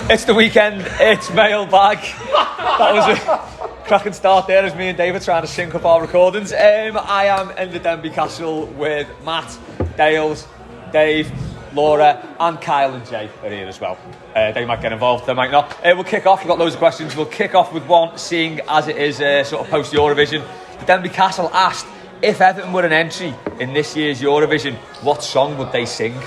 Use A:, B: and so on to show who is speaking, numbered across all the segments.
A: It's the weekend, it's Mailbag. That was a cracking start there as me and Dave are trying to sync up our recordings. I am in the Denbigh Castle with Matt, Dales, Dave, Laura and Kyle and Jay are here as well. They might get involved, they might not. We'll kick off, we've got loads of questions. We'll kick off with one, seeing as it is sort of post-Eurovision. The Denbigh Castle asked, if Everton were an entry in this year's Eurovision, what song would they sing?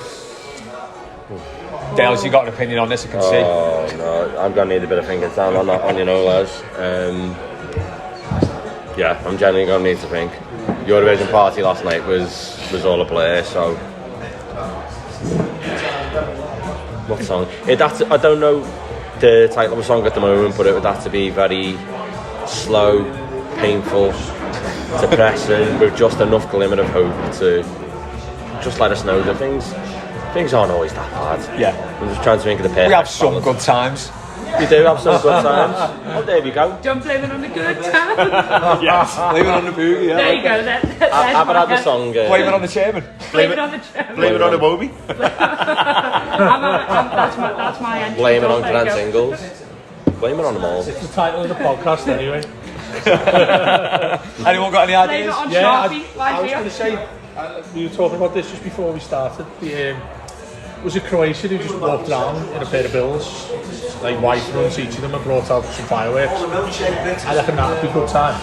A: Dales, you got an opinion on this, I can see.
B: Oh no, I'm going to need a bit of thinking time on that one, you know, lads. Yeah, I'm genuinely going to need to think. Eurovision party last night was all a play, so... What song? I don't know the title of a song at the moment, but it would have to be very slow, painful, depressing, with just enough glimmer of hope to just let us know that things aren't always that bad.
A: Yeah.
B: I'm just trying to think of the perfect
A: We have some
B: balance.
A: good times.
B: We do have some good times. Oh, there we go.
C: Don't blame it on the good times.
A: Yes, blame it on the boogie, yeah.
C: There you go.
B: I haven't had the song.
A: Blame it on the chairman.
C: Blame it on the chairman.
D: Blame it on Iwobi.
C: That's my entry.
B: Blame it on Grant Singles. Blame it on them all.
E: It's the title of the podcast anyway.
A: Anyone got any
C: Blame
A: ideas?
C: it on
E: Yeah,
C: Sharpie.
E: I was going to say, we were talking about this just before we started. Was it Croatia who just walked around in a pair of bills, like white runs each of them, and brought out some fireworks? I reckon that'd be good times.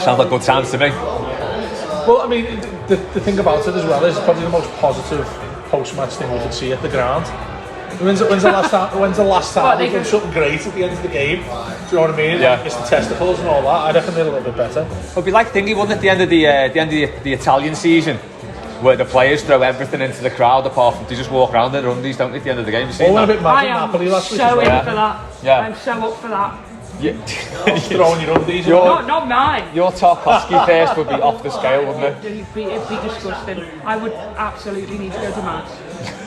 A: Sounds like good times to me.
E: Well, I mean, the thing about it as well is it's probably the most positive post-match thing we could see at the ground. When's the last time they've done something great at the end of the game? Do you know what I mean?
A: Yeah.
E: Like Mr. Testicles and all that. I reckon they're a little bit better.
A: It'd be like thingy, wouldn't it, at the end of the Italian season, where the players throw everything into the crowd apart from they just walk around in their undies, don't they, at the end of the game? You see
E: All
A: that?
E: went a bit mad
C: I
E: in
C: am
E: Napoli last week.
C: so in
A: well.
C: for that.
A: Yeah.
C: I'm so up for that.
A: Yeah.
E: Throwing your undies.
C: Not mine.
A: Your Tarkovsky first would be off the scale, wouldn't it?
C: It'd be disgusting. I would absolutely need to go to mass.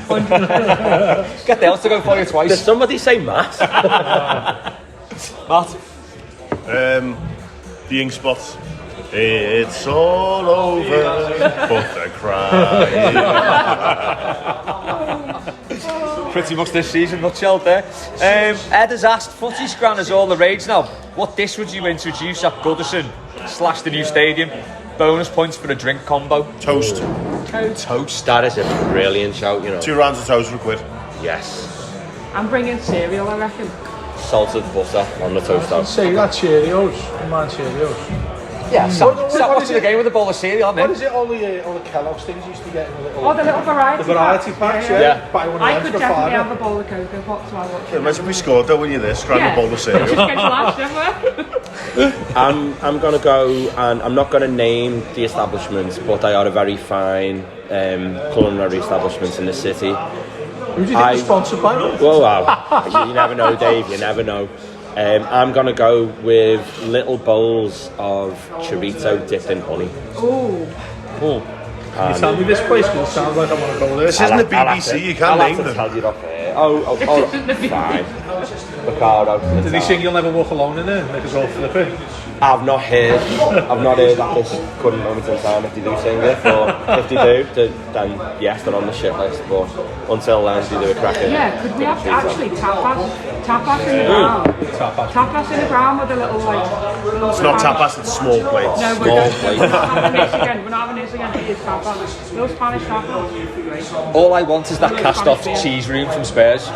C: 100%.
A: Get Dales to go for you
B: Did
A: twice.
B: somebody say Matt?
A: Matt?
D: The ink spots. It's all over, but the cry.
A: Pretty much this season, nutshell there. Ed has asked, footy scranners all the rage now. What dish would you introduce at Goodison / the new stadium? Bonus points for a drink combo.
D: Toast.
A: Toast.
B: That is a brilliant shout, you know.
D: 2 rounds of toast for £1.
B: Yes.
C: I'm bringing cereal, I reckon.
B: Salted butter on the toast out.
E: Say that Cheerios. Come on, Cheerios.
A: Yeah,
E: What is
A: watching the
E: it?
A: game with a bowl of cereal,
E: What
A: man.
E: is it? All the Kellogg's things used to get in the little...
C: Oh, the little variety
E: The variety packs, yeah.
A: Yeah.
E: Buy one of
C: I
E: them
C: could
E: for a
C: definitely have
E: £5.
C: a bowl of Cocoa Pops while watching.
D: Imagine if we scored though when you're there, scrambled bowl of
C: Just
D: cereal.
C: get flashed, don't
B: I'm going to go, and I'm not going to name the establishments, but they are a very fine culinary establishments in the city.
E: Who do you think was sponsored by?
B: Well, wow. You never know, Dave, you never know. I'm going to go with little bowls of chorizo dipped in honey.
C: Ooh.
E: Can you tell me this place? Because it sounds like I want to go there.
D: This isn't the BBC, you can't name
B: I'll have to
D: them.
B: tell you off here. Oh,
C: isn't the BBC.
B: fine. Ricardo.
E: Did he sing You'll Never Walk Alone in there? Make us all flippy.
B: I've not heard that this couldn't moment in time if they do sing it, but if they do, then yes, they're on the shit list, but until then, they do a cracking.
C: Yeah, could we have actually tapas in the ground? Tapas in the ground with a little like...
D: It's not tapas, it's small plates.
C: No,
B: Small plate.
C: we're not having this again. We're not having this again. It is tapas. Little Spanish tapas. Great.
A: All I want is that cast-off cheese room from Spurs.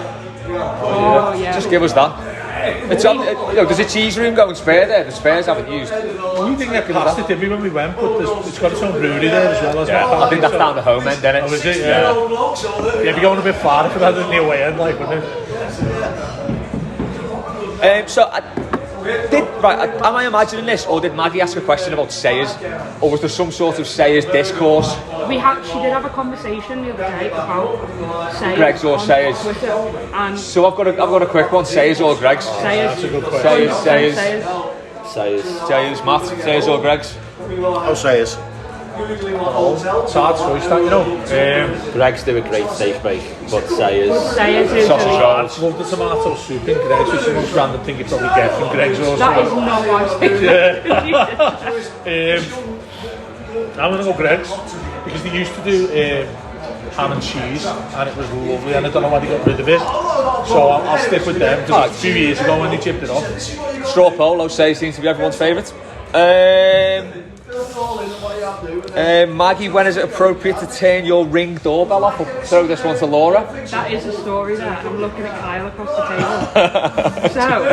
C: Oh, yeah.
A: Just give us that. It's on, there's a cheese room going Spurs there. The Spurs haven't used.
E: We think they're past it, didn't we, when we went? But it's got its own brewery there as well.
A: I think that's down the home end, isn't it?
E: Oh, is it? Yeah. Yeah, be going a bit far for that in the away end, like, wouldn't it?
A: Am I imagining this, or did Maggie ask a question about Sayers, or was there some sort of Sayers discourse?
C: She did have a conversation the other day about Sayers.
A: Greg's or
C: on
A: Sayers?
C: Twitter, and
A: So I've got a quick one. Sayers or Greg's?
C: Sayers.
E: That's a good question.
A: Sayers, Matt. Sayers or Greg's?
D: I'll say it.
E: It's hard choice, that, you know.
B: Greg's do a great steak bake, but Sayers
C: Sayers.
A: Sausage
E: I
A: rolls.
E: love the tomato soup in Greg's, which is the most random thing you probably get from Greg's or
C: That is not my
E: I'm going to go Greg's, because they used to do ham and cheese, and it was lovely, and I don't know why they got rid of it. So I'll stick with them, because a few years ago when they chipped it off.
A: Straw poll, I'll say, seems to be everyone's favourite. Maggie, when is it appropriate to turn your Ring doorbell off? I'll throw this one to Laura.
C: That is a story there. I'm looking at Kyle across the table. So,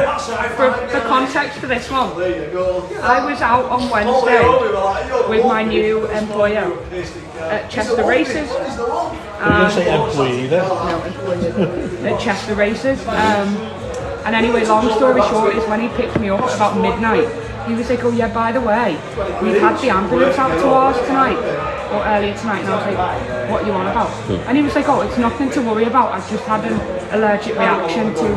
C: for context for this one, I was out on Wednesday with my new employer at Chester Races.
E: You didn't say employee there?
C: No, employer at Chester Races. And anyway, long story short is when he picked me up at about midnight, he was like, oh yeah, by the way, we've had the ambulance out to ours tonight, or earlier tonight, and I was like, what are you on about? And he was like, oh, it's nothing to worry about, I've just had an allergic reaction to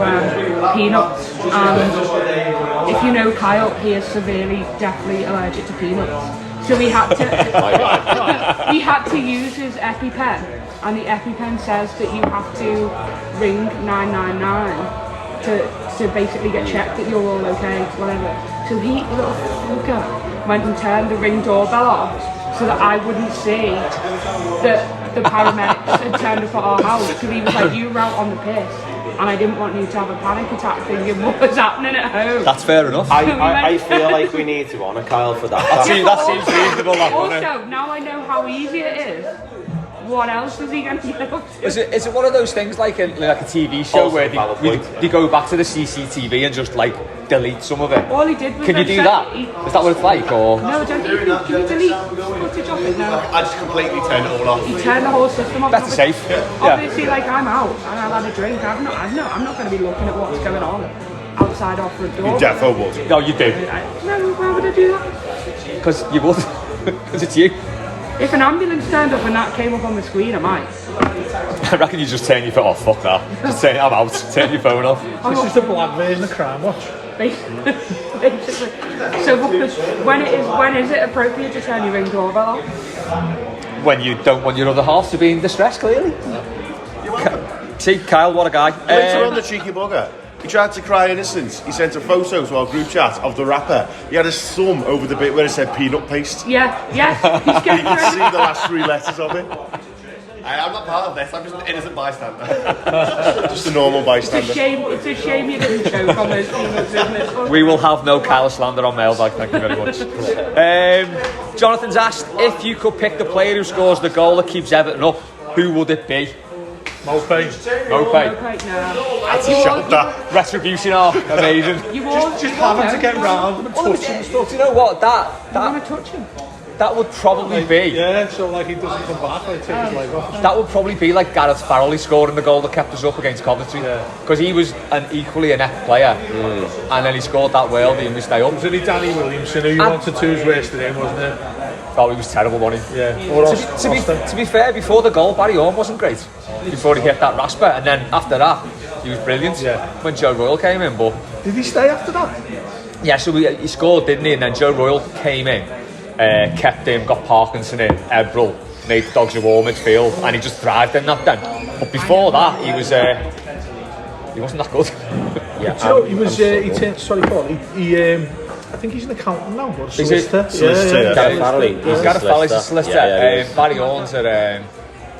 C: peanuts, and if you know Kyle, he is severely, deathly allergic to peanuts. So he had to use his EpiPen, and the EpiPen says that you have to ring 999 to basically get checked that you're all okay, whatever. So he, little fucker, went and turned the Ring doorbell off so that I wouldn't see that the paramedics had turned up at our house, because he was like, you were out on the piss and I didn't want you to have a panic attack thinking what was happening at home.
A: That's fair enough.
B: I feel like we need to honour Kyle for that.
A: That seems reasonable.
C: Also, now I know how easy it is. What else is he going to do?
A: Is it one of those things like a TV show where they go back to the CCTV and just like delete some of it?
C: All he did was...
A: Can you do that? Is that what it's like? Or?
C: No, I don't think you can you delete footage of it now.
D: I just completely turned it all off.
C: You turn the whole system off.
A: Better safe.
C: Obviously, like, I'm out and I've had a drink. I'm not going to be looking at what's going on outside our front door.
D: You defo would.
A: No, you do.
C: No, why would I do that?
A: Because you would. Because it's you.
C: If an ambulance turned up and that came up on the screen, I might.
A: I reckon you just turn your phone off. Fuck that. Just say I'm out. Turn your phone off.
E: This is the black version of Crime Watch.
C: Basically. So when is it appropriate to turn your Ring doorbell off?
A: When you don't want your other half to be in distress, clearly. See, Kyle, what a guy.
D: Later on, the cheeky bugger. He tried to cry innocence. He sent a photo to our group chat of the rapper. He had his thumb over the bit where it said peanut paste.
C: Yeah.
D: You can see the last 3 letters of it. I'm not part of this. I'm just an innocent bystander. Just a normal bystander.
C: It's a shame you didn't choke on those peanuts, isn't it?
A: We will have no Kyle slander on Mailbag, thank you very much. Jonathan's asked, if you could pick the player who scores the goal that keeps Everton up, who would it be?
E: Mopay.
A: Mopay.
D: That's a shot, that.
A: Retribution arc, amazing.
E: Just having to get round him and touch him and stuff.
A: Do you know what?
C: You want to touch him?
A: That would probably be.
E: Yeah, so like he doesn't come back, like take his leg off.
A: That would probably be like Gareth Farrelly scoring the goal that kept us up against Coventry. Because he was an equally inept player. And then he scored that worldie and we stay up.
E: Was it Danny Williamson who you wanted to was worse than him, wasn't it?
A: Oh, he was terrible, wasn't he?
E: Yeah.
A: To be fair, before the goal, Barry Orme wasn't great. Before he hit that rasper, and then after that, he was brilliant.
E: Yeah.
A: When Joe Royle came in, but
E: did he stay after that?
A: Yeah, so he scored, didn't he? And then Joe Royle came in, kept him, got Parkinson in, Ebrel, made the Dogs a warm midfield, and he just thrived in that then. But before that, he wasn't that good.
E: Yeah. So he was. He turned. Sorry, Paul. I think he's an accountant now, or a solicitor.
B: Gareth Farrelly.
A: Gareth Farrelly's a solicitor. Barry Orme's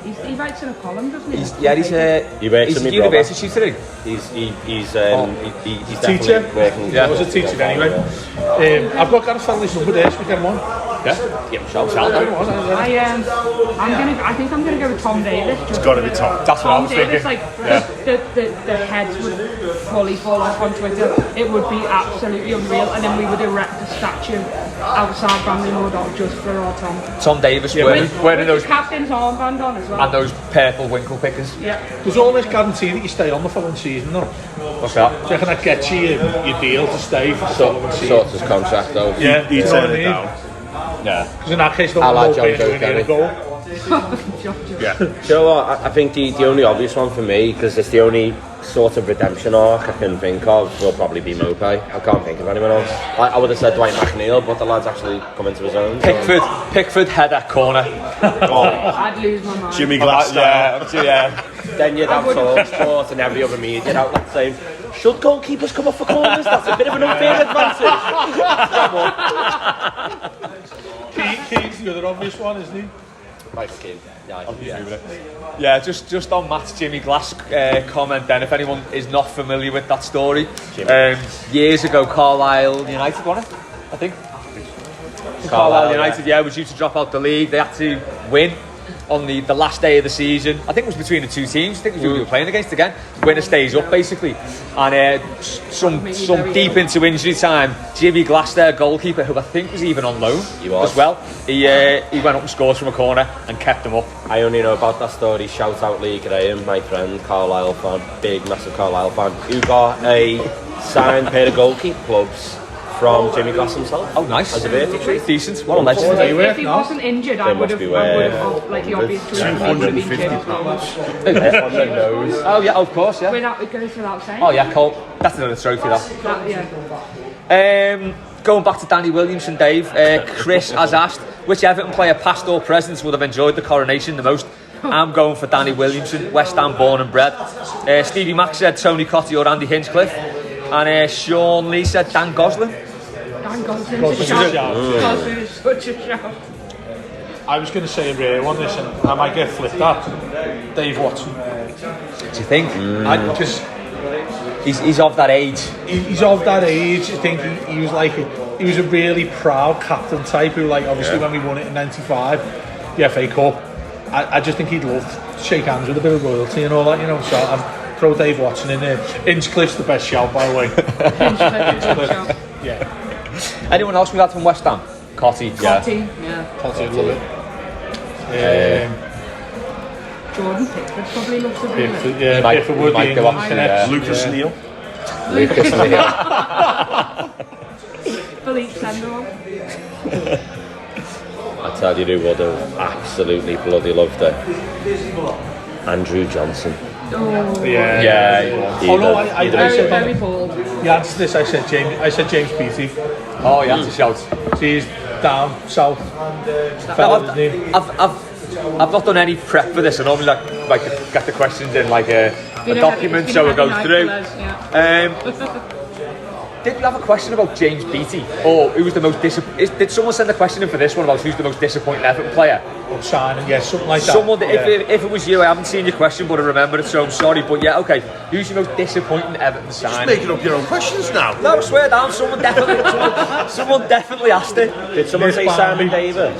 C: he writes in a column, doesn't he?
A: He's a university tutor.
B: He's
E: teacher.
B: Working.
E: I was a teacher anyway. I've got Gareth Farrelly's number there. Should we get him on?
A: Yeah. Shout.
C: I think I'm gonna go with Tom Davis.
D: It's got to be Tom.
A: That's what I was
C: Davis,
A: thinking.
C: The heads would fully fall off on Twitter. It would be absolutely unreal, and then we would erect a statue outside Bramley Moor Dock just for our Tom.
A: Tom Davis wearing those
C: captain's armband on as well,
A: and those purple winkle pickers.
C: Yeah.
E: There's always guarantee that you stay on the following season, though.
A: What's that?
E: Do you reckon that gets you your deal to stay for the following season?
B: Sort his contract though.
E: Yeah,
D: He turned it down.
A: Yeah.
E: Because in that case, they'll
B: like John
E: pay to win a goal.
D: Yeah.
B: Do you know what? I think the only obvious one for me, because it's the only sort of redemption arc I can think of, will probably be Mopay. I can't think of anyone else. I would have said Dwight McNeil, but the lad's actually come into his own.
A: Pickford header corner.
C: I'd lose my mind.
D: Jimmy Glass style.
A: Yeah.
B: Then you'd have TalkSport and every other media outlet saying, should goalkeepers come off for corners? That's a bit of an unfair advantage.
E: Keane's the other obvious one, isn't he?
A: Yeah, just on Matt's Jimmy Glass comment then, if anyone is not familiar with that story, years ago Carlisle United won it, I think. Carlisle United, was due to drop out the league. They had to win on the last day of the season. I think it was between the two teams. I think it was who we were playing against again. Winner stays up basically. And some deep into injury time, Jimmy Glass, their goalkeeper, who I think was even on loan as well, he went up and scored from a corner and kept them up.
B: I only know about that story. Shout out Lee Graham, my friend, Carlisle fan, big massive Carlisle fan, who got a signed pair of goalkeeper gloves from Jimmy Glass himself.
A: Oh, nice.
B: As a birthday treat.
A: Decent. What a legend.
C: If he wasn't injured, I would have like the obvious choice.
D: £250.
B: On the nose.
A: Oh yeah, of course, yeah.
C: It goes without saying.
A: Oh yeah, Cole. That's another trophy, that. Going back to Danny Williamson, Dave. Chris has asked which Everton player, past or present, would have enjoyed the coronation the most. I'm going for Danny Williamson, West Ham born and bred. Stevie Mack said Tony Cottee or Andy Hinchcliffe, and Sean Lee said Dan Gosling.
C: Dan Gosling's a shout. Gosling is such a shout.
E: I was going to say a rare one, this, and I might get flipped at. Dave Watson.
A: Do you think?
E: Because
A: he's of that age.
E: He's of that age. I think he was like he was a really proud captain type who, like, obviously when we won it in '95, the FA Cup, I just think he'd love to shake hands with a bit of royalty and all that, you know. So I'd throw Dave Watson in there. Hinchcliffe's the best shout, by the way.
C: Hinchcliffe.
E: Yeah.
A: Anyone else we had from West Ham? Cottee,
C: yeah.
E: Cottee, love it.
C: Jordan Pickford probably looks a bit.
E: Pickford would be
A: go on to
D: Lucas Neal.
A: Lucas Neal.
C: Philippe Senderon.
B: I tell you who would have absolutely bloody loved it. Andrew Johnson.
C: Oh,
A: Yeah.
E: Oh no, I said
C: very bold.
E: Yeah, answer this. I said James Beattie.
A: Oh, you have to shout.
E: He's down south.
A: I've not done any prep for this. I normally like get the questions in like a document so it goes through. Did we have a question about James Beattie? Or who was the most did someone send a question in for this one about who's the most disappointing Everton player?
E: Or signing, yeah, something like that.
A: Someone, if it was you, I haven't seen your question, but I remember it, so I'm sorry. But yeah, okay. Who's your most disappointing Everton signing?
D: Just making up your own questions now.
A: No, I swear down. Someone definitely asked it.
B: Did someone say Simon Davis?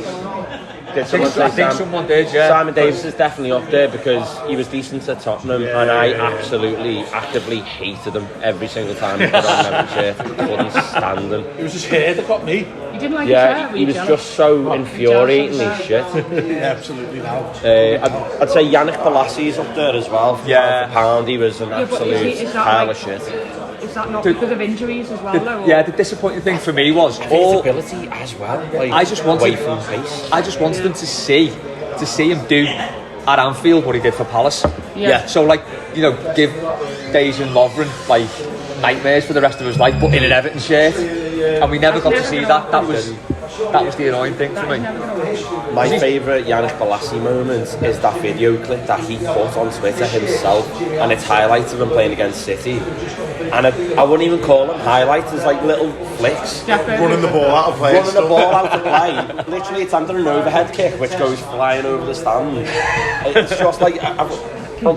A: I think someone did, yeah.
B: Simon Davis is definitely up there because he was decent at Tottenham, and I absolutely, actively hated him every single time he put on every shirt. I couldn't stand him.
E: It was his hair that got me.
C: You didn't like his hair?
B: He was just so infuriatingly shit.
E: Absolutely now.
B: I'd say Yannick Bolasie up there as well.
A: Yeah.
B: Pound, he was an absolute pile of shit.
C: Is that not because of injuries as well, though?
A: Yeah, the disappointing thing for me was
B: ability as well. Like,
A: I just wanted them to see him do at Anfield what he did for Palace.
C: Yeah.
A: So like, you know, give Dejan Lovren like nightmares for the rest of his life, but in an Everton shirt, and we never got to see that. That was the annoying thing for me.
B: My favourite Yannick Bolasie moment is that video clip that he put on Twitter himself, and it's highlights of him playing against City. And I wouldn't even call them highlights, it's like little flicks.
D: Running the ball out of play.
B: Running the ball out of play. Literally, it's under an overhead kick which goes flying over the stand. It's just like,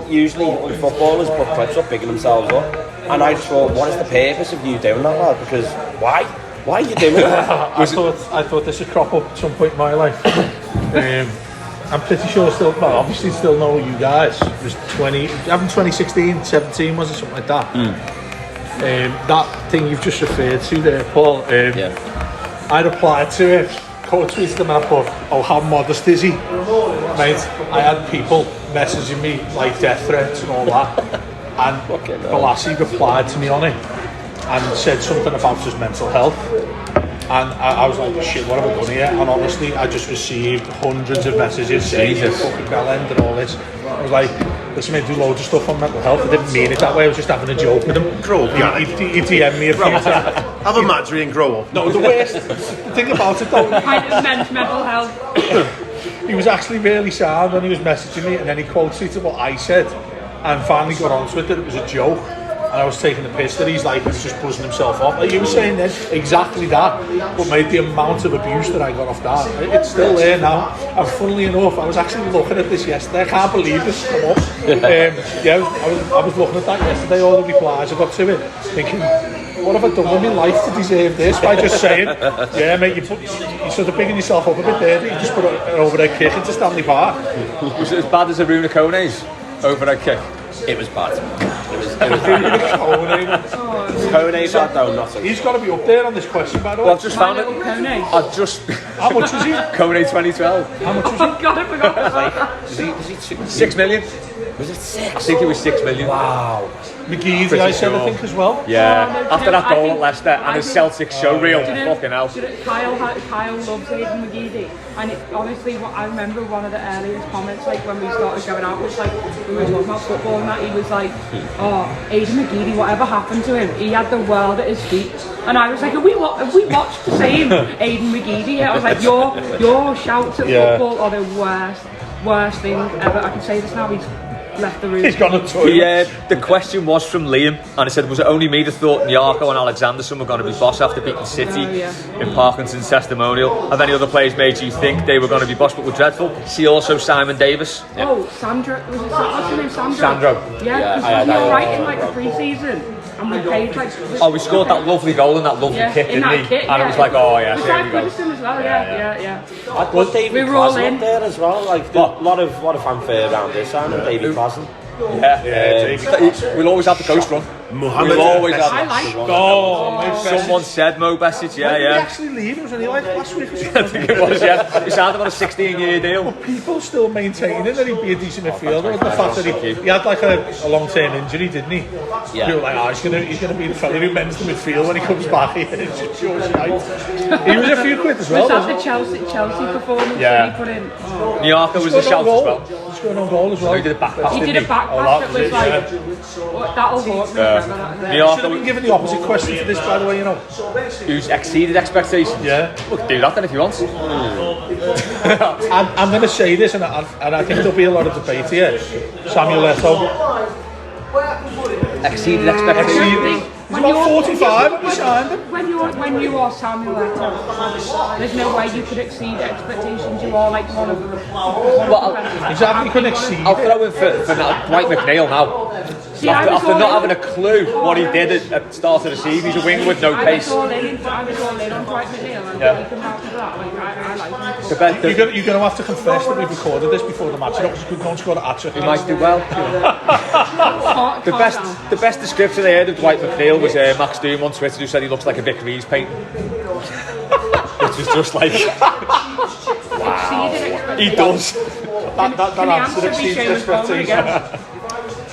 B: usually footballers put clips up, bigging themselves up. And I just thought, what is the purpose of you doing that, lad? Because why? Why are you doing that?
E: I thought this would crop up at some point in my life. I'm pretty sure obviously still know you guys. It was 2016, 17, was it, something like that? That thing you've just referred to there, Paul. I replied to it, co-tweeted them, and I put, "Oh, how modest is he?" Mate, I had people messaging me like death threats and all that, and Bolasie replied to me on it and said something about his mental health. And I was like, shit, what have I done here? And honestly, I just received hundreds of messages saying, fucking bell end and all this. I was like, listen, I do loads of stuff on mental health. I didn't mean it that way, I was just having a joke with him.
D: Grow up, yeah.
E: He DM'd me a few times.
D: Have a Madri and grow up.
E: No, the worst thing about it though,
C: mental health.
E: he was actually really sad when he was messaging me, and then he quoted what I said and finally got onto it that it was a joke. and I was taking the piss that he's just buzzing himself off. Like you were saying then, exactly that. But mate, the amount of abuse that I got off that, it's still there now. And funnily enough, I was actually looking at this yesterday. I can't believe this come up. I was looking at that yesterday, all the replies I got to it, thinking, what have I done with my life to deserve this? By just saying, yeah mate, you're sort of bigging yourself up a bit there, you just put an overhead kick into Stanley Park.
A: Was it as bad as Aruna Kone's overhead kick?
B: It was bad. It was
E: Kone.
B: Kone's bad though, not so.
E: He's got to be up there on this question, by the way.
A: Well, I've just found it.
C: Kone.
E: How much was he?
A: Kone 2012.
E: How much was he?
C: Oh God, I forgot about that.
B: Was he
A: 6 million.
B: Was it 6?
A: I think it was 6 million.
E: Wow. McGeady, I said, I think, as well.
A: Yeah,
C: Oh,
A: after that
C: I
A: goal
C: think-
A: at Leicester and his Celtic showreel, fucking hell.
C: Kyle loves Aiden McGeady, and honestly, I remember one of the earliest comments, like when we started going out, was like we were talking about football and that, he was like, "Oh, Aiden McGeady, whatever happened to him? He had the world at his feet." And I was like, "Have we watched the same Aiden McGeady?" I was like, "Your shouts at football are the worst thing ever." I can say this now. He's left the room.
E: He's gone to toilet.
A: Yeah, the question was from Liam, and he said, was it only me that thought Nyarko and Alexanderson were going to be boss after beating City in Parkinson's testimonial? Have any other players made you think they were going to be boss but were dreadful? See also Simon Davis.
C: Oh, Sandra, was it what's his name?
A: Sandro.
C: Yeah, because we were right in like the pre-season, and we played like.
A: Oh, we scored that lovely goal in that lovely kit,
C: in
A: didn't
C: that
A: he?
C: kit,
A: And it was like, oh yeah,
C: it was
A: here
C: like
A: we go.
C: Goodison as well, yeah.
B: I put David
C: We were all
B: Klassen
C: in.
B: up there as well. Like a lot of fanfare around this signing, David Klassen.
A: We'll always have the coast run.
D: Mohammed.
A: We'll always have
C: I
A: it.
C: like.
A: Someone said Mo Besic,
E: When did he
A: yeah.
E: actually leave? It was only like last week or
A: I
E: something.
A: think it was, yeah. He signed him on a 16-year deal.
E: People still maintaining that he'd be a decent midfielder, and the fact that he had like a long-term injury, didn't he?
B: Yeah.
E: People were like, he's gonna be the fella who mends the midfield when he comes back. It's just pure shite. He was a few quid as well.
C: Was that the Chelsea performance that he put in? Oh.
A: Nyarko was a shout as well.
E: He scored on goal as well.
A: He did a back pass,
C: He
A: didn't
C: did a back pass that was like, that'll haunt me forever.
E: Should have been given the opposite question for this, by the way, you know.
A: Who's exceeded expectations?
E: Yeah.
A: Look, do that then if you want.
E: I'm going to say this, and I think there'll be a lot of debate here. Samuel Eto'o.
A: Exceeded expectations.
E: He's about 45 when we signed him.
C: When you are Samuel Eto'o, there's no way you could exceed expectations. You are like one of the.
E: Exactly, he couldn't exceed
A: I'll
E: it.
A: throw in for Dwight McNeil now.
C: See, I was
A: After
C: all
A: not
C: in.
A: having a clue what he did at the start of the season, he's a wing with no
C: I
A: pace.
C: was all in on Dwight McNeil, and
A: Yeah.
C: he come out of that. Like I like him.
A: The best,
E: You're going to have to confess that we've recorded this before the match. You're not just going to score a hat-trick.
A: he might do well. The best description I heard of Dwight McNeil was Max Doom on Twitter, who said he looks like a Vic Reeves painting. Which is just like, he does.
E: That answer exceeds expectations.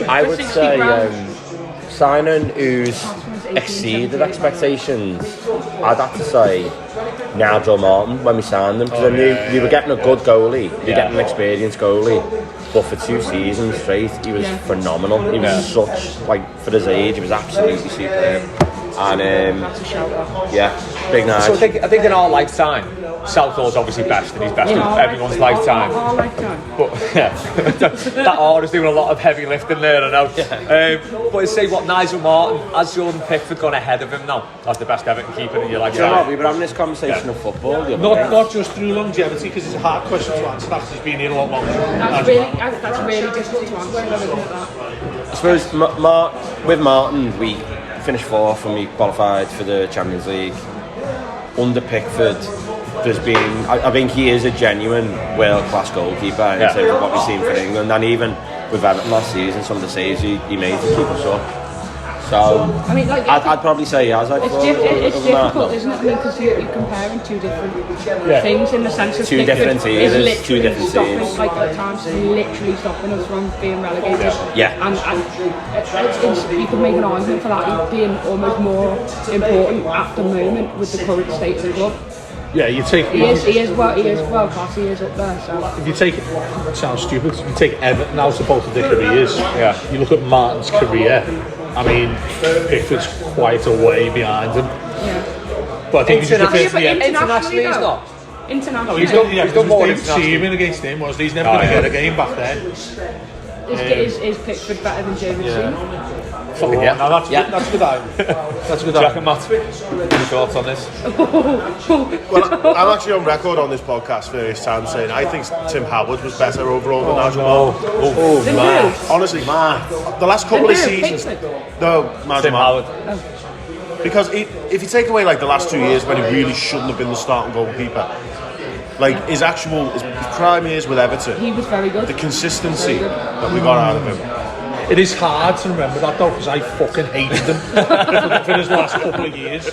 B: I would
C: 60
B: say
C: grand.
B: signing who's exceeded expectations. I'd have to say Nigel Martin when we signed him, because I knew we were getting a good goalie, we were getting an experienced goalie. But for 2 seasons straight, he was phenomenal. He was such, like, for his age, he was absolutely superb. And big night.
A: So I think in our lifetime, Southall's obviously best, and he's best in everyone's lifetime.
C: Our lifetime.
A: But that R is doing a lot of heavy lifting there, I know. But I say what Nigel Martin, has Jordan Pickford gone ahead of him now as the best Everton keeper in your
B: Do you know what,
A: lifetime?
B: we were having this conversation of football the other day.
E: Not just through longevity, because it's a hard question to answer after he's been here a lot longer.
C: That's really difficult to answer. Looking at that.
B: I suppose with Martin, we finished 4th and we qualified for the Champions League. Under Pickford, there's been, I think he is a genuine world-class goalkeeper in terms of what we've seen for England, and even with Everton last season, some of the saves he made to keep us up. So
C: I mean, like,
B: I'd probably say he has.
C: It's difficult, isn't it? I mean, because you're comparing 2 different things in the sense of
B: 2 different
C: Pickford
B: eras,
C: is literally
B: 2 different
C: stopping,
B: teams.
C: like at times, literally stopping us from being relegated.
B: Yeah.
C: And you could make an argument for that being almost more important at the moment with the current state of the club.
E: Yeah, you take.
C: He is world class. He is up there. So.
E: If you take, it sounds stupid, if you take Everton out of both of their careers, you look at Martin's career, I mean, Pickford's quite a way behind him.
C: Yeah.
E: But I think he's just
A: Internationally, he's not.
C: Internationally,
E: he's done more
A: international.
E: Seaman against him, wasn't he? He's never going to get a game back then.
C: is Pickford better than David Seaman?
A: Fucking yeah.
E: No, that's
A: Yeah.
E: good. That's a good idea. That's a good
A: Jack
E: idea.
A: and Matt, any thoughts on this?
D: Well, I'm actually on record on this podcast various times saying I think Tim Howard was better overall than Nigel Martyn.
C: Then who?
D: Honestly, man, the last couple of
C: Then who?
D: seasons.
C: Pickford?
D: No, Nigel
A: Tim
D: Martyn.
A: Howard.
D: Because if you take away like the last 2 years when he really shouldn't have been the starting goalkeeper, like his prime years with Everton,
C: He was very good.
D: the consistency that we got out of him.
E: It is hard to remember that though, because I fucking hated him for his last couple of years.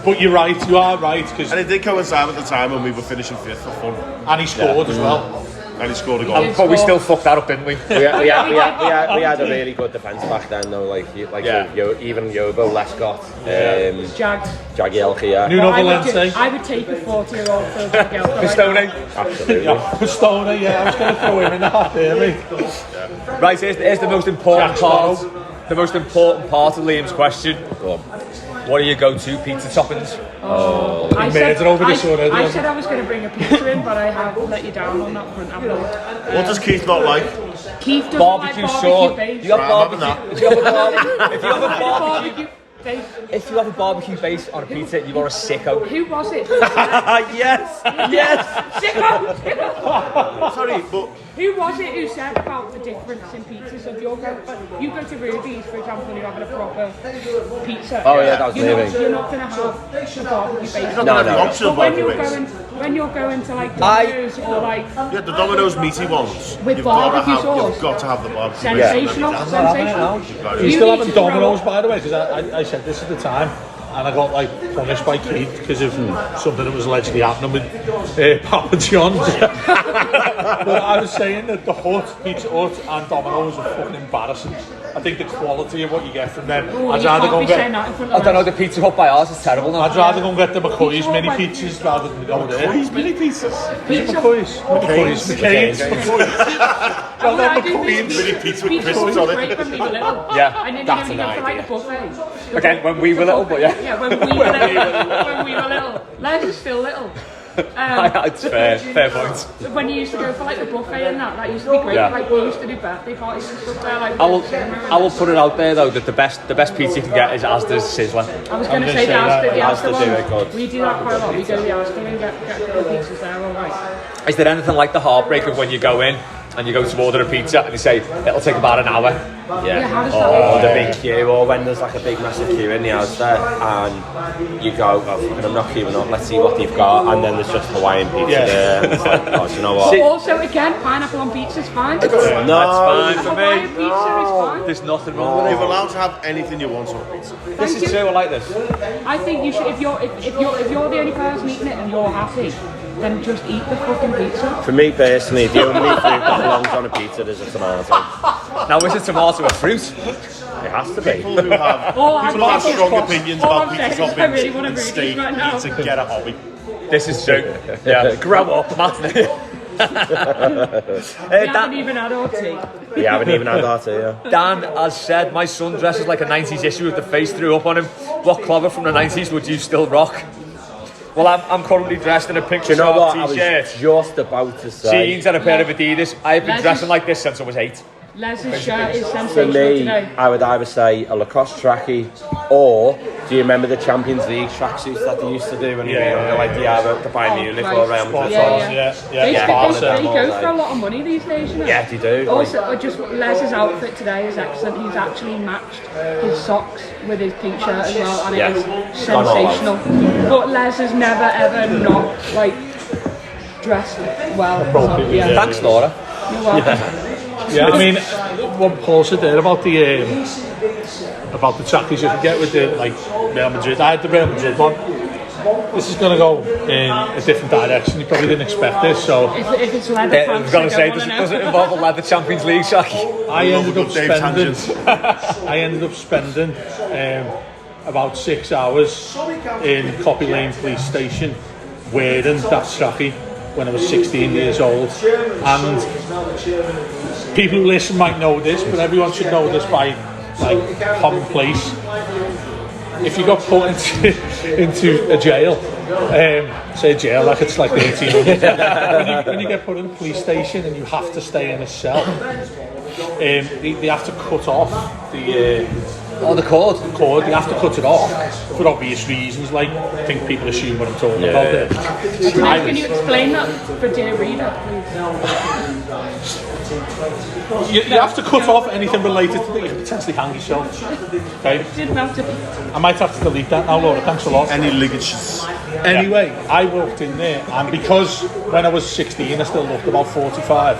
E: But you're right, you are right, because
D: And it did coincide with the time when we were finishing fifth for fun,
E: and he scored as well.
D: and he scored a goal.
C: Did
A: But we
C: score.
A: still fucked that up, didn't we?
B: We had a really good defence back then, though.
A: Yeah.
B: Even Yobo, Lescott,
C: Jags.
B: Jagielka, yeah.
E: Nuno
C: I would,
E: Valente.
C: I would take a 40-year-old for a girl.
A: Pistone.
B: Absolutely.
E: Pistone, yeah, I was going to throw him in the hat there, mate.
A: Right, here's the most important
E: Jack
A: part.
E: Sparrow.
A: The most important part of Liam's question.
B: Go on.
A: What are your go-to pizza toppings?
C: I
E: murder over this already,
C: I
E: haven't
C: said I was going to bring a pizza in, but I have let you down on that front.
D: What does Keith not like?
C: Keith doesn't
A: Barbecue
C: like
A: sauce.
C: barbecue base.
A: You have
D: Right, I'm
A: barbecue.
D: having
A: If you have a barbecue, if you have a barbecue,
C: Barbecue base.
A: if you have a barbecue base on a pizza, you are a sicko.
C: Who was it?
A: Yes, yes.
C: Sicko!
D: Sorry, but
C: Who was it who said about the difference in pizzas? If you go to Ruby's, for example, you're having a proper pizza.
B: Oh, yeah, that was
C: you're
B: Ruby.
C: you're not going to have the barbecue base.
D: not
B: No,
D: gonna have
B: no.
D: the option
C: But
D: of
C: when
D: barbecue
C: you're
D: base.
C: when you're going to like Domino's or like
D: Yeah, the Domino's meaty ones.
C: With
D: You've got to
C: barbecue
D: have,
C: sauce.
D: You've got to have the barbecue.
C: sensational,
D: base.
C: sensational.
E: You
C: You
E: still
C: need
E: having
C: to throw
E: Domino's,
C: up.
E: by the way, because I said this at the time, and I got like punished by Keith because of something that was allegedly happening with Papa John's. But I was saying that the Pizza Hut and Domino's are fucking embarrassing. I think the quality of what you get from them.
C: Oh,
E: I'd
C: you
E: rather
C: can't
E: go
C: be
E: and
C: saying
E: get.
C: that in front
A: I
C: of
A: don't know.
C: us.
A: The Pizza Hut by ours is terrible now.
E: I'd rather go and get the McCoy's
C: Pizza Hut
E: mini
C: by-
E: pizzas rather than go there.
D: These mini pizzas.
E: Is it McCoy's? McCoy's. McCain's.
C: Oh,
E: Well,
C: I
E: no,
C: do
E: McCoy's.
C: this.
D: Mini pizza with
C: Pizza
D: crisps
C: was
D: on it.
C: great when we were little.
A: Yeah,
C: And then
B: that's
C: you
B: an
C: go for like
B: idea.
C: a buffet.
A: Again, when we were little, but yeah.
C: Yeah, when we were little. When we were little. Les is still little.
A: It's fair point.
C: When you used to go for like the buffet and that used to be great.
A: Yeah.
C: Like we used to do birthday parties and stuff there. Like
A: I will put it out there though that the best pizza you can get is Asda's Sizzler.
C: I was going to
E: I'm
C: say the
E: gonna
C: Asda,
E: say
C: the
E: that.
C: Asda
B: Asda do it
C: one.
B: good.
C: We do that quite a lot. We go to the Asda and get a couple of pizzas there, all right.
A: Is there anything like the heartbreak of when you go in and you go to order a pizza and they say it'll take about an hour?
C: Yeah, how does that
B: Or
C: work?
B: the big queue, or when there's like a big massive queue in the house there, and you go, oh, fucking, I'm not queuing up, let's see what they've got, and then there's just Hawaiian pizza
E: Yeah.
B: there, and it's like, oh, do you know what?
A: See-
C: Also, again, pineapple on pizza's fine.
B: No,
A: That's fine for
C: Hawaiian
A: me.
C: pizza is fine.
A: There's nothing wrong with
D: You're
A: it.
D: allowed to have anything you want on pizza.
A: This
C: Thank
A: is
C: you.
A: true. I like this.
C: I think you should. If you're the only person eating it and you're happy, then just eat the fucking pizza.
B: For me personally, the only fruit that belongs on a pizza is a tomato.
A: Now is a tomato a fruit?
B: It has to be.
D: People who have,
C: All
D: people who have
C: I'm-
D: strong opinions
C: all
D: about
C: I'm
D: pizza
C: saying is I really
D: toppings
C: wanna
D: and
C: read
D: steak
C: these right now.
D: need to get a hobby.
A: This is true. Yeah. Grow up, Matt.
C: We haven't even had our tea.
B: We haven't even had that here.
A: Dan has said my son dresses like a 90s issue with the face threw up on him. What clover from the 90s would you still rock? Well, I'm currently dressed in a pink
B: Do you know what? I was
A: t-shirt,
B: just about to say.
A: jeans and a pair of Adidas. I've been
C: Les
A: dressing
C: is-
A: like this since I was 8.
C: Les's shirt is
B: For
C: sensational
B: me,
C: today.
B: I would either say a Lacoste trackie, or do you remember the Champions League tracksuits that they used to do when you were younger, like the Bayern Munich or Real Madrid?
C: They go for a lot of money these days, you know.
B: Yeah, they do.
C: Also, just Les's outfit today is excellent. He's actually matched his socks with his pink shirt as well, and
B: Yeah.
C: it is
B: Gone all out.
C: sensational. But Les has never ever not like dressed well. So, yeah.
A: Thanks, Laura.
C: You're welcome.
E: Yeah, I mean, what Paul said there about the trackies you could get with the like Real Madrid. I had the Real Madrid one. This is going to go in a different direction. You probably didn't expect this, so
C: If it's leather
A: I
C: pants,
A: was going to say,
C: I don't
A: does it
C: wanna know.
A: involve a leather Champions League shacky?
E: I ended up
D: Dave
E: spending.
D: tangents.
E: I ended up spending about 6 hours in Copy Lane Police Station wearing that trackie when I was 16 years old, and people who listen might know this, but everyone should know this by like commonplace. If you got put into a jail, say jail like it's like the 1800s, when you get put in a police station and you have to stay in a cell, they have to cut off
A: Oh, the cord.
E: Cord, you have to cut it off for obvious reasons, like I think people assume what I'm talking about there.
C: Can you explain that for dear reader, please?
E: You have to cut off anything related to that you can potentially hang yourself. Okay?
C: Didn't have to.
E: I might have to delete that now, Laura, thanks a lot.
D: Any ligatures.
E: Anyway, I walked in there, and because when I was 16 I still looked about 45.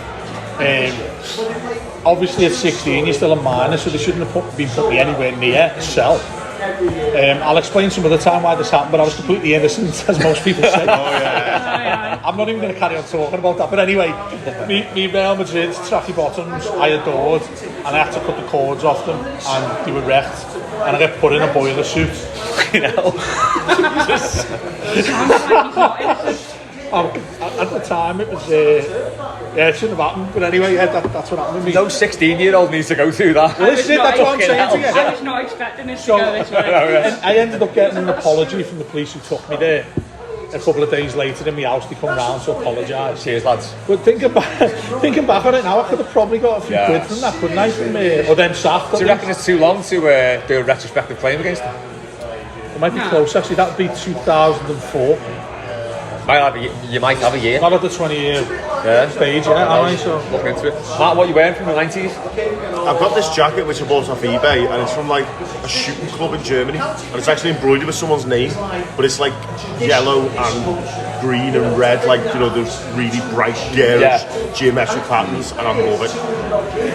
E: Obviously at 16 you're still a minor, so they shouldn't have been put me anywhere near a cell. I'll explain some of the time why this happened, but I was completely innocent, as most people say. I'm not even going to carry on talking about that, but anyway, me Real Madrid tracky bottoms I adored, and I had to cut the cords off them, and they were wrecked, and I got put in a boiler suit.
A: You know.
E: At the time it was it shouldn't have happened, but anyway, that's what happened with me.
A: No 16-year-old needs to go through that.
E: Well, this is it, that's what I'm saying to you.
C: I was not expecting this to go this way.
E: I ended up getting an apology from the police who took me there. A couple of days later in my house, they come round to apologise.
A: Cheers, lads.
E: But thinking back on it now, I could have probably got a few quid from that, couldn't I? From or them sacked.
A: Do you reckon it's too long to do a retrospective claim against them?
E: It might be close, actually. That would be 2004.
A: You might have a year.
E: Not at the 20-year stage, so
A: look into it. Matt, what are you wearing from the 90s?
D: I've got this jacket which I bought off eBay, and it's from like a shooting club in Germany, and it's actually embroidered with someone's name, but it's like yellow and green and red, like, you know, those really bright, garish geometric patterns, and I love it.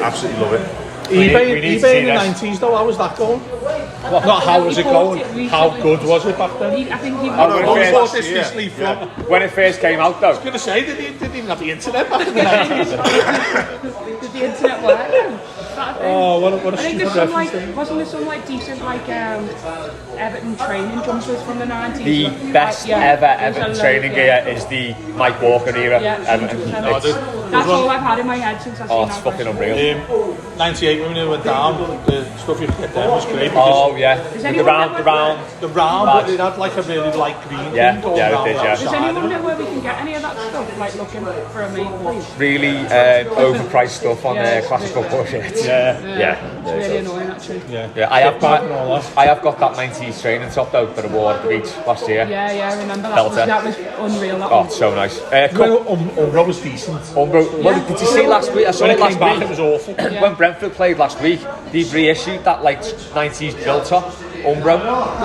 D: Absolutely love it.
E: eBay in the 90s though, how was that going? Not how was it going, how good was it back then?
C: I think he
A: when it first came out though.
E: I was going to say, they didn't even have the internet back in the 90s.
C: Did the internet work then?
E: Oh, what a
C: I think
E: stupid
C: there's
E: reference.
C: wasn't there some decent Everton training jumpers from the 90s?
A: The best ever Everton training gear is the Mike Walker era. Everton.
C: That's all I've had in my head since I've seen that.
A: Oh, it's fucking unreal.
E: 98 when we went down, the stuff you could get there was great.
A: Oh yeah, the round,
E: but it had like a really light green thing going down.
C: Does anyone know where we can get any of that stuff? Like looking for a mate, please.
A: Really overpriced stuff on classic football shirts.
C: It's really annoying actually.
A: Yeah, I have got that 90s training top though that I wore at the beach last year.
C: Yeah, I remember that. That was unreal. That
A: one. So nice.
E: Umbro was decent.
A: Did you see last week? I saw it last week.
E: It was awful.
A: When Brentford played last week, they reissued that like 90s drill top, Umbro.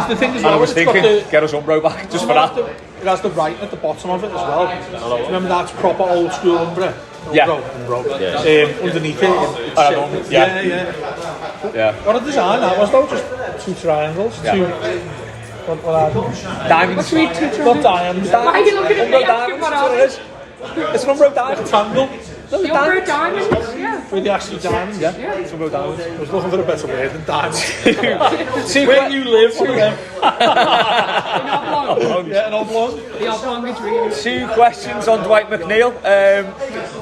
E: The thing is,
A: and I was thinking, get us Umbro back just for that.
E: It has the writing at the bottom of it as well. Remember that's proper old school Umbro. Umbro. Underneath it. What a design that was though, just two triangles. What are they?
A: Diamonds.
E: Not diamonds.
C: Why are you looking at me?
A: Diamonds. It's an Umbro diamond.
E: Triangle.
C: The Umbro diamonds,
E: With the actually diamonds,
A: It's Umbro diamonds.
E: I was looking for a better word than diamonds.
A: Where
E: you live, one of them. An oblong.
C: The oblong is real.
A: 2 questions on Dwight McNeil.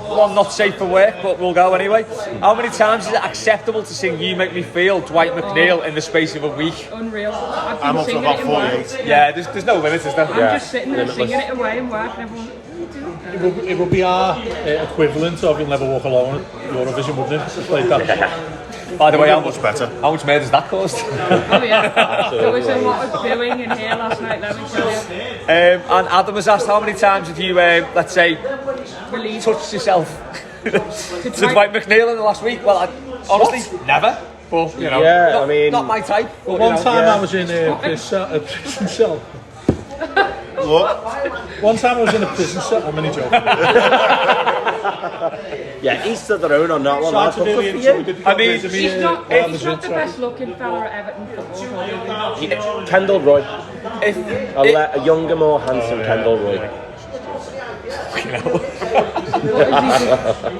A: One not safe for work, but we'll go anyway. How many times is it acceptable to sing "You Make Me Feel" Dwight McNeil in the space of a week?
C: Unreal.
D: I'm up to about 48.
A: Yeah, there's no limit, is there?
C: I'm just sitting there singing it away and work, and everyone.
E: It will be our equivalent of "You'll Never Walk Alone" at Eurovision, wouldn't it? Just like that.
A: By the way, how
D: much better?
A: How much more does that cost?
C: Oh yeah, there was a lot of booing in here last night, let me tell you.
A: And Adam has asked, how many times have you, let's say, touched yourself to Dwight McNeil in the last week? Well, honestly, never. But, you know, not my type. But,
E: one time I was in a prison cell.
D: What?
E: One time I was in a prison cell. I'm only joking.
B: Each to their own on that one.
E: I mean,
C: He's not the best looking fella at Everton football.
B: Kendall Roy. A younger, more handsome Kendall Roy.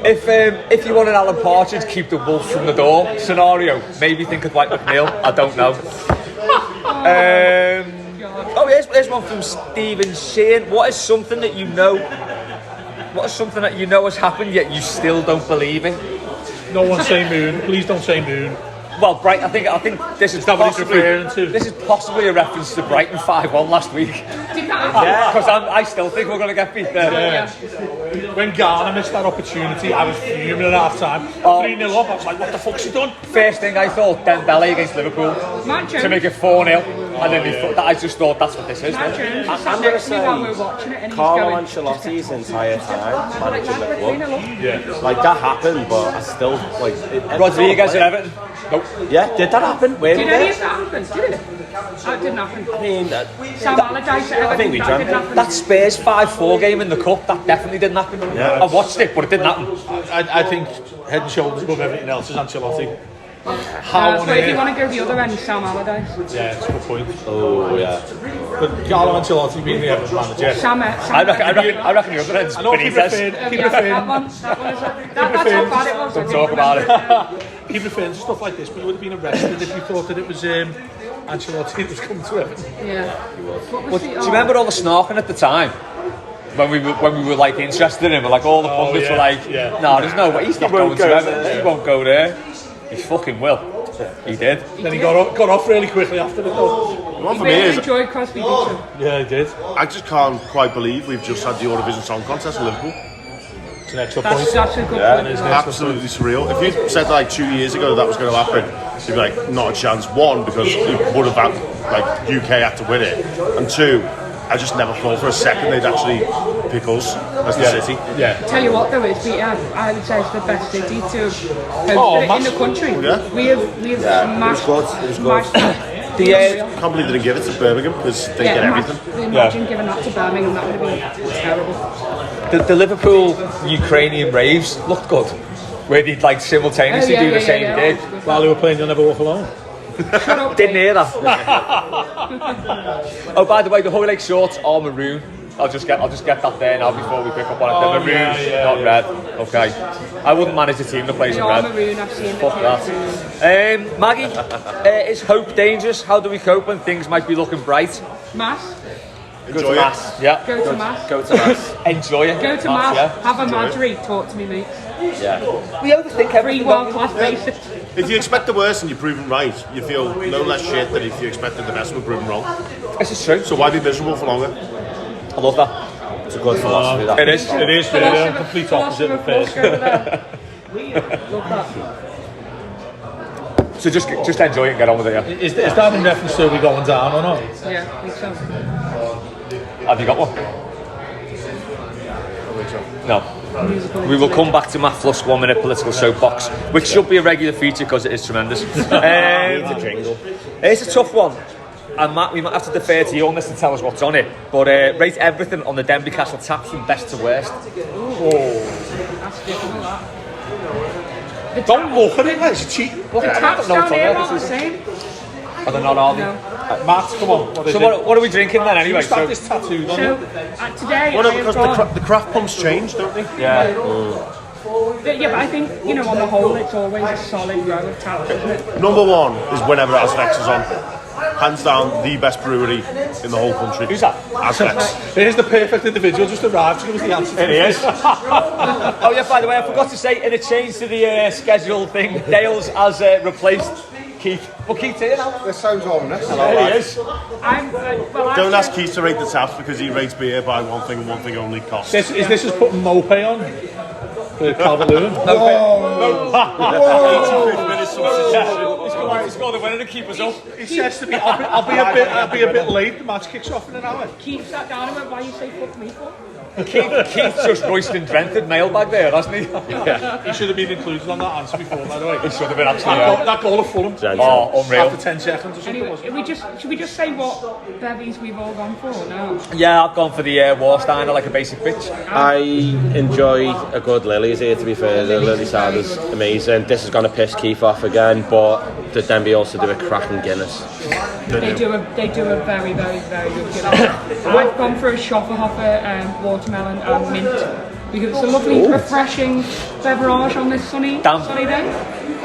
A: If you want an Alan Partridge, keep the wolf from the door scenario, maybe think of Dwight McNeil. I don't know. Here's one from Stephen Shane. What is something that you know has happened yet you still don't believe in?
E: No one say moon. Please don't say moon.
A: Well, I think this is
E: possibly
A: This is possibly a reference to Brighton 5-1 last week.
C: Did that happen?
B: Yeah.
A: Because I still think we're going to get beat there.
C: Yeah.
E: When Ghana missed that opportunity, I was fuming at half time. 3-0 up, I was like, what the fuck's he done?
A: First thing I thought, Denbigh against Liverpool
C: Matt Jones.
A: to make it 4-0, and then I just thought that's what this is.
C: Matt Jones was
B: I'm
C: sat
B: gonna
C: next to me while we
B: say
C: were watching it, and he's
B: Carlo
C: going.
B: Ancelotti's entire time managing the club.
E: Yeah.
B: Like that happened, but I still like
A: Rodriguez at Everton. Nope.
B: Yeah, did that happen? Where
C: Did
B: did
C: any
B: it?
C: of that happen? Did it? That didn't happen.
B: I mean,
C: Sam Allardyce at Everton,
B: think we
C: that
B: dreamt
C: didn't
B: it.
C: happen.
A: That Spurs 5-4 game in the cup, that definitely didn't happen.
D: Yeah.
A: I watched it, but it didn't happen.
E: I think head and shoulders above everything else is Ancelotti. How on
C: But if you
E: earth?
C: want to go the other end, Sam Allardyce.
E: Yeah, it's a good point.
B: oh yeah.
E: But Carlo Ancelotti being the Everton manager.
C: I
A: reckon the other end's
E: I know keep
A: Benitez.
E: referring, keep
C: that
E: referring,
C: one. That's how bad it was.
A: Don't talk about it.
E: keep referring to stuff like this, but you would have been arrested if you thought that it was Ancelotti that was coming to Everton.
C: Yeah.
A: But do you remember all the snarking at the time? When we were like interested in him, like all the
E: Oh,
A: pundits
E: yeah,
A: were like,
E: yeah.
A: no, there's no way, he's not going
B: won't
A: to
B: go
A: Everton,
B: there.
A: he won't go there. He fucking will. He did.
E: Then he got off really quickly after the goal.
D: The one for
C: We
D: me
C: really
D: is,
C: enjoyed Crosby beat him.
E: Yeah, he did.
D: I just can't quite believe we've just had the Eurovision Song Contest in Liverpool.
E: It's an extra point.
C: That's a good
B: Yeah,
C: point.
B: it is.
D: Absolutely surreal. If you said like 2 years ago that was going to happen, you'd be like, not a chance. One, because it would have had, like, UK had to win it, and two, I just never thought for a second they'd actually pick us as the city.
E: Yeah.
C: Tell you what though, it's I would say it's the best city to host it in the country.
D: Yeah.
C: We have smashed.
B: it was good.
C: smashed-
D: Can't believe they didn't give it to Birmingham because they get everything.
C: Imagine giving that to Birmingham, that would have been terrible.
A: The Liverpool Ukrainian raves looked good, where they'd like simultaneously do the same gig.
E: While they were playing You'll Never Walk Alone.
C: Shut up,
A: Didn't
C: Dave.
A: hear that. Oh, by the way, the Hoylake shorts are maroon. I'll just get that there now before we pick up on it. They're maroon, not red. Okay. I wouldn't manage a team that plays
C: They
A: in
C: are
A: red.
C: maroon, I've seen
A: Fuck
C: the
A: that. Maggie, is hope dangerous? How do we cope when things might be looking bright?
C: Mass,
D: Enjoy it.
A: Mass. Yeah.
C: go to mass.
B: Go to mass.
A: Enjoy it.
C: Go to mass,
A: Yeah.
C: have a Madri, talk to me mate.
B: Yeah.
A: We overthink
C: Free
A: everything.
C: world class basis.
D: If you expect the worst and you're proven right, you feel no less shit than if you expected the best and were proven wrong.
A: This is true.
D: So why be miserable for longer?
A: I love that.
B: It's a good philosophy. That.
A: It is.
E: It is really a complete opposite of first.
C: Love that.
A: So just enjoy it and get on with it. Yeah.
E: Is that in reference to we going down or not?
C: Yeah, I think so.
A: Have you got one? No. We will come back to Matt Fluff's 1 minute political soapbox, which should be a regular feature because it is tremendous.
B: Needs a jingle.
A: It's a tough one, and Matt, we might have to defer to you on this to tell us what's on it. But rate everything on the Denbigh Castle tap from best to worst.
C: That's difficult, that.
E: Don't look at it, it's cheap.
A: Look,
C: The
A: I
C: taps
A: don't know
C: down
A: what's on
C: here
A: there.
C: are the same.
A: Are they not, are they?
C: No.
E: Matt, come on. What is
A: So
E: it?
A: what are we drinking then anyway?
E: You start
A: So,
E: this tattoo, don't
C: So,
E: you?
C: today
D: Well, no,
C: I have
D: because
C: gone...
D: the craft pumps change, don't they?
A: yeah.
C: Yeah, but I think, on the whole, it's always a solid row of taps, isn't it?
D: Number one is whenever Aztecs is on. Hands down, the best brewery in the whole country.
A: Who's that?
D: Aztecs.
E: Here's the perfect individual just arrived to give us the answer.
A: It is. Oh yeah, by the way, I forgot to say, in a change to the schedule thing, Dales has replaced Keith. Well, Keith's here now.
F: This sounds ominous.
A: There he is.
D: Don't ask Keith to rate the taps because he rates beer by one thing and one thing only, cost.
E: Is this as putting Mope on? For Calvert-Lewin?
D: 85th minute substitution.
A: He's got the winner to keep us up.
E: He says to me, I'll be a bit late, the match kicks off in an hour.
C: Keith sat down and went, why you say fuck me for?
A: Keith's just roasting Drenton mailbag there, hasn't he?
E: He should have been included on that answer before, by the way.
A: He should have been actually.
E: That goal of Fulham.
A: Oh, unreal.
E: After 10 seconds or something,
C: Anyway,
E: wasn't it?
C: should we just say what bevies we've all gone for now?
A: Yeah, I've gone for the Warsteiner, like a basic bitch.
B: I enjoy a good Lily's here, to be fair. The Lily side is amazing. This is going to piss Keith off again, but the Denbigh also do a cracking Guinness.
C: They do a very, very, very good Guinness. I've gone for a Schofferhofer watermelon and mint because it's a lovely, refreshing beverage on this sunny day.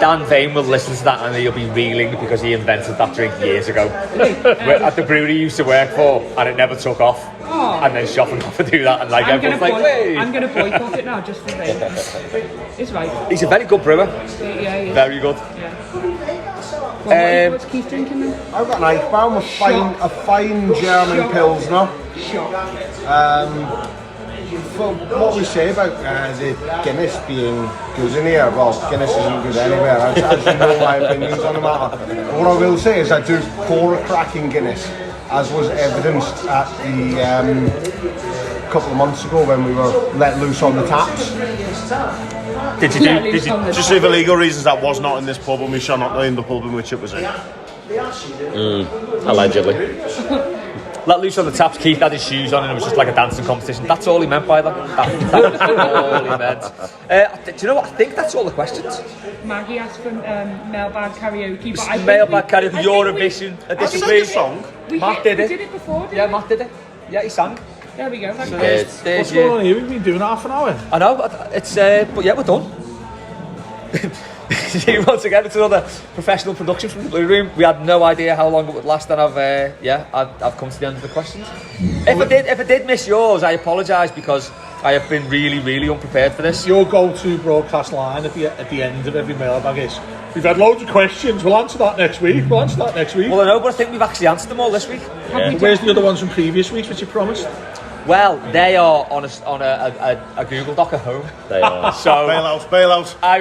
A: Dan Vane will listen to that and he'll be reeling because he invented that drink years ago. At the brewery he used to work for, and it never took off.
C: Oh.
A: And then Schofferhofer do that, and like everyone's like, "Hey!"
C: I'm going to boycott it now just for Vane. It's right.
A: He's a very good brewer.
C: Yeah,
A: Very good.
C: yeah. What's Keith drinking then?
F: I've got an Eichbaum, a fine German Pilsner. For what we say about the Guinness being good in here, well, Guinness isn't good anywhere, as you know my opinions on the matter. But what I will say is I do pour a cracking Guinness, as was evidenced at the couple of months ago when we were let loose on the taps.
D: Did you just say for legal reasons that was not in this pub, and we shall not name the pub in which it was in?
B: Allegedly.
A: Let loose on the taps, Keith had his shoes on and it was just like a dancing competition. That's all he meant by that. That was all he meant. Do you know what? I think that's all the questions.
C: Maggie asked for Mailbag karaoke, but I think
A: Mailbag karaoke, Eurovision edition.
D: Did you song?
A: Matt did it.
C: We did it before, didn't
A: Yeah,
C: we?
A: Matt did it. Yeah, he sang.
C: There we go.
A: There's
E: What's
A: you.
E: going on here? We've been doing half an hour.
A: I know, it's but yeah, we're done. Once again, it's another professional production from the Blue Room. We had no idea how long it would last, and I've come to the end of the questions. If I did miss yours, I apologise because I have been really unprepared for this.
E: Your go-to broadcast line at the end of every mailbag is, we've had loads of questions, we'll answer that next week,
A: Well, I know, but I think we've actually answered them all this week.
E: Yeah. Where's the other ones from previous weeks, which you promised?
A: Well, they are on a Google Doc at home.
B: They are.
A: So
D: Bailout.
A: I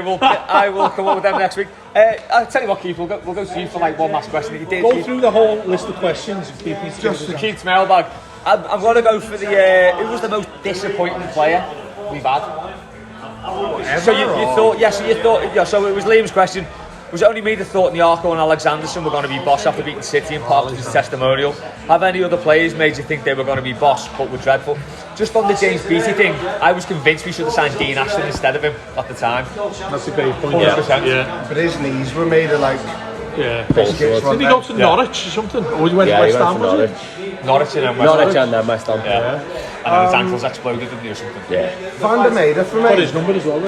A: will come up with them next week. I'll tell you what, Keith, we'll go to you for like one last question that you did.
E: Go through the whole list of questions and keep these
A: Just for Keith's mailbag. I'm going to go for who was the most disappointing player we've had? So you thought, so it was Liam's question. Was it only me that thought Nyarko and Alexanderson were going to be boss after beating City in Park, which was testimonial? Have any other players made you think they were going to be boss but were dreadful? Just on the James Beattie thing, I was convinced we should have signed Dean Ashton instead of him at the time.
E: That's a great point.
A: 100%.
E: Yeah.
F: But his knees were made of like biscuits.
E: Did he go to Norwich or something? Or he went to West Ham, was it?
A: Norwich and then
B: Norwich and then West Ham.
A: Yeah. And then his ankles exploded, didn't he, or something?
B: Yeah.
F: Van der Meijden for me.
E: Got his number as well.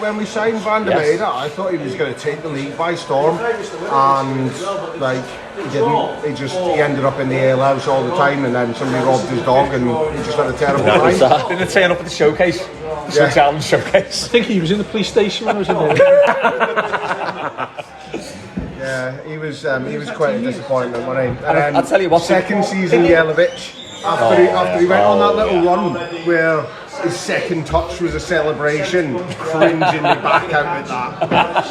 F: When we signed Van der Meijden, I thought he was going to take the league by storm, and like he didn't. He ended up in the alehouse all the time, and then somebody robbed his dog, and he just had a terrible time.
A: Didn't turn up at the showcase, the Sun Challenge showcase.
E: I think he was in the police station when I was in there.
F: Yeah, he was quite a disappointment, wasn't he? And
A: I'll tell you what.
F: Second season, Jelavic. After he went on that little run where his second touch was a celebration, cringing me back out with that.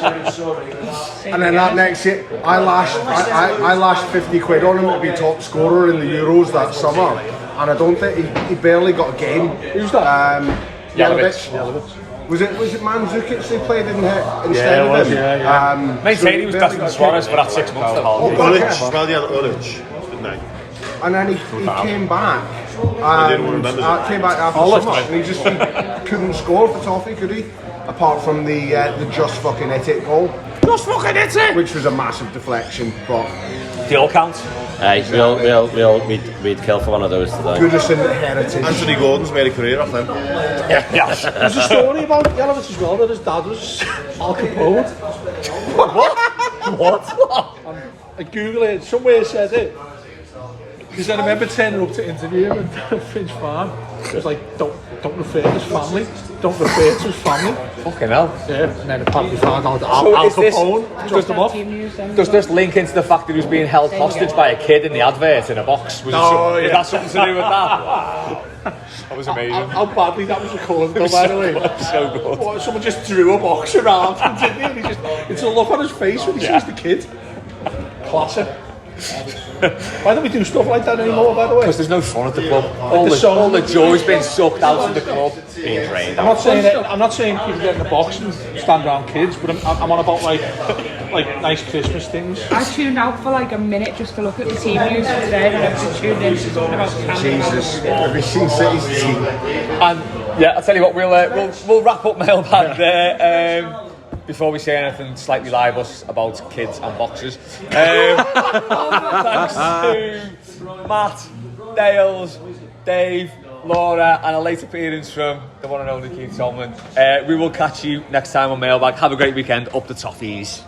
F: And then that next year, I lashed 50 quid on him to be top scorer in the Euros that summer, and I don't think he barely got a game.
E: Who's that?
F: Jelavic. Was it Mandzukic they played instead of him?
E: Yeah.
A: Maintain he was better than Suarez for that 6 months.
D: Ulic, didn't he?
F: And then he came back. Came back after summer, and he couldn't score for Toffee, could he? Apart from the just fucking it goal.
A: Just fucking it!
F: Which was a massive deflection, but
A: They all count.
B: Hey, we'd kill for one of those today.
F: Goodison heritage.
D: Anthony Gordon's made a career off them.
A: Yeah.
E: There's a story about Jelavic as well that his dad was Al Capone.
A: What?
E: I Google it, somewhere said it. Because I remember turning up to interview him at Finch Farm. It was like, don't refer to his family. Don't refer to his family.
A: Fucking hell.
E: Yeah, and then apparently found out Al Capone dropped him off.
A: Does this link into the fact that he was being held hostage by a kid in the advert in a box? Was that something to do with that? That was amazing.
E: How badly that was recorded, though, by the way.
A: So good.
E: Well, someone just drew a box around him, didn't he? And he just, it's a look on his face when he sees the kid. Classic. Why don't we do stuff like that anymore, by the way?
A: Because there's no fun at the club. All the joy's been sucked out of the club.
B: Being drained.
E: I'm not saying people get in the box and stand around kids, but I'm on about like nice Christmas things.
C: I tuned out for like a minute just to look at the team news for today, and I was tuned in to talking about Canada.
F: Jesus, have you seen City's team?
A: And yeah, I'll tell you what, we'll wrap up Mailbag there. Before we say anything slightly libelous about kids and boxers, thanks to Matt, Dales, Dave, Laura, and a late appearance from the one and only Keith Tolman. We will catch you next time on Mailbag. Have a great weekend. Up the toffees.